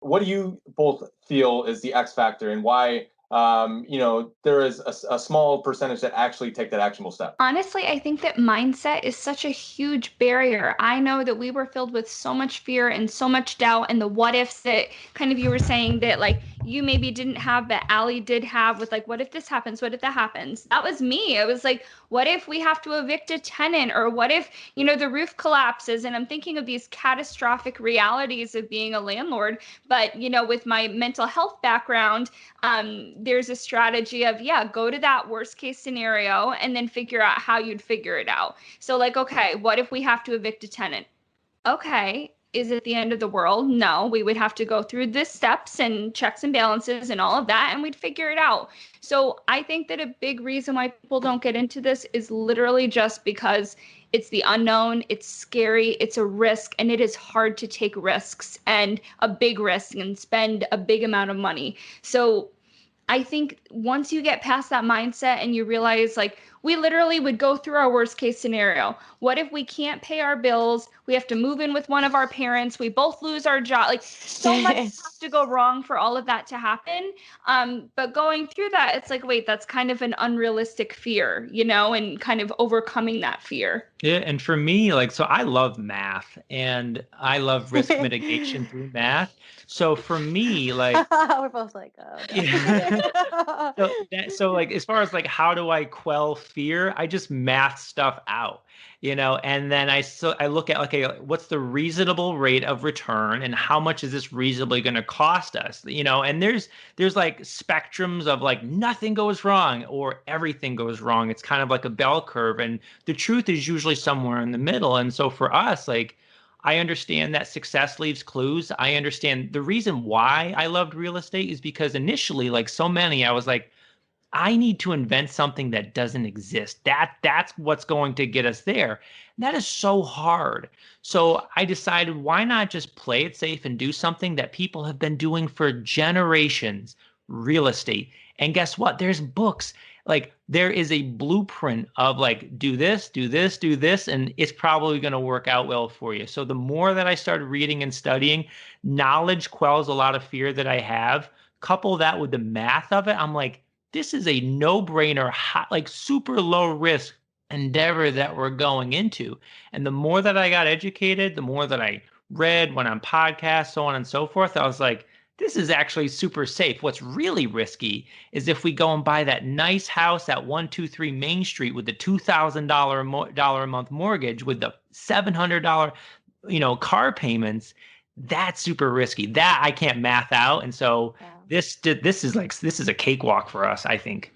What do you both feel is the X factor, and why there is a small percentage that actually take that actionable step? Honestly, I think that mindset is such a huge barrier. I know that we were filled with so much fear and so much doubt, and the what ifs that kind of you were saying that like you maybe didn't have, but Allie did have with like, what if this happens? What if that happens? That was me. It was like, what if we have to evict a tenant? Or what if, the roof collapses? And I'm thinking of these catastrophic realities of being a landlord. But, with my mental health background, there's a strategy of, yeah, go to that worst case scenario and then figure out how you'd figure it out. So, like, okay, what if we have to evict a tenant? Okay, is it the end of the world? No, we would have to go through the steps and checks and balances and all of that, and we'd figure it out. So I think that a big reason why people don't get into this is literally just because it's the unknown, it's scary, it's a risk, and it is hard to take risks and a big risk and spend a big amount of money. So I think once you get past that mindset and you realize, like, we literally would go through our worst case scenario. What if we can't pay our bills? We have to move in with one of our parents. We both lose our job. Like, so much has to go wrong for all of that to happen. But going through that, it's like, wait, that's kind of an unrealistic fear, and kind of overcoming that fear. Yeah, and for me, like, so I love math and I love risk mitigation through math. So for me, like, We're both like, oh yeah. no. So like as far as like how do I quell fear, I just math stuff out, and then I look at, okay, what's the reasonable rate of return and how much is this reasonably going to cost us, and there's like spectrums of like nothing goes wrong or everything goes wrong. It's kind of like a bell curve, and the truth is usually somewhere in the middle. And so for us, like, I understand that success leaves clues. I understand the reason why I loved real estate is because initially, like so many, I was like, I need to invent something that doesn't exist. That's what's going to get us there. And that is so hard. So I decided, why not just play it safe and do something that people have been doing for generations, real estate. And guess what? There's books. Like there is a blueprint of like, do this, do this, do this, and it's probably going to work out well for you. So the more that I started reading and studying, knowledge quells a lot of fear that I have. Couple that with the math of it, I'm like, this is a no-brainer, hot, like super low risk endeavor that we're going into. And the more that I got educated, the more that I read, went on podcasts, so on and so forth, I was like, this is actually super safe. What's really risky is if we go and buy that nice house at 123 Main Street with the $2,000 a month mortgage with the $700, car payments. That's super risky. That I can't math out. And so Yeah. this is a cakewalk for us, I think.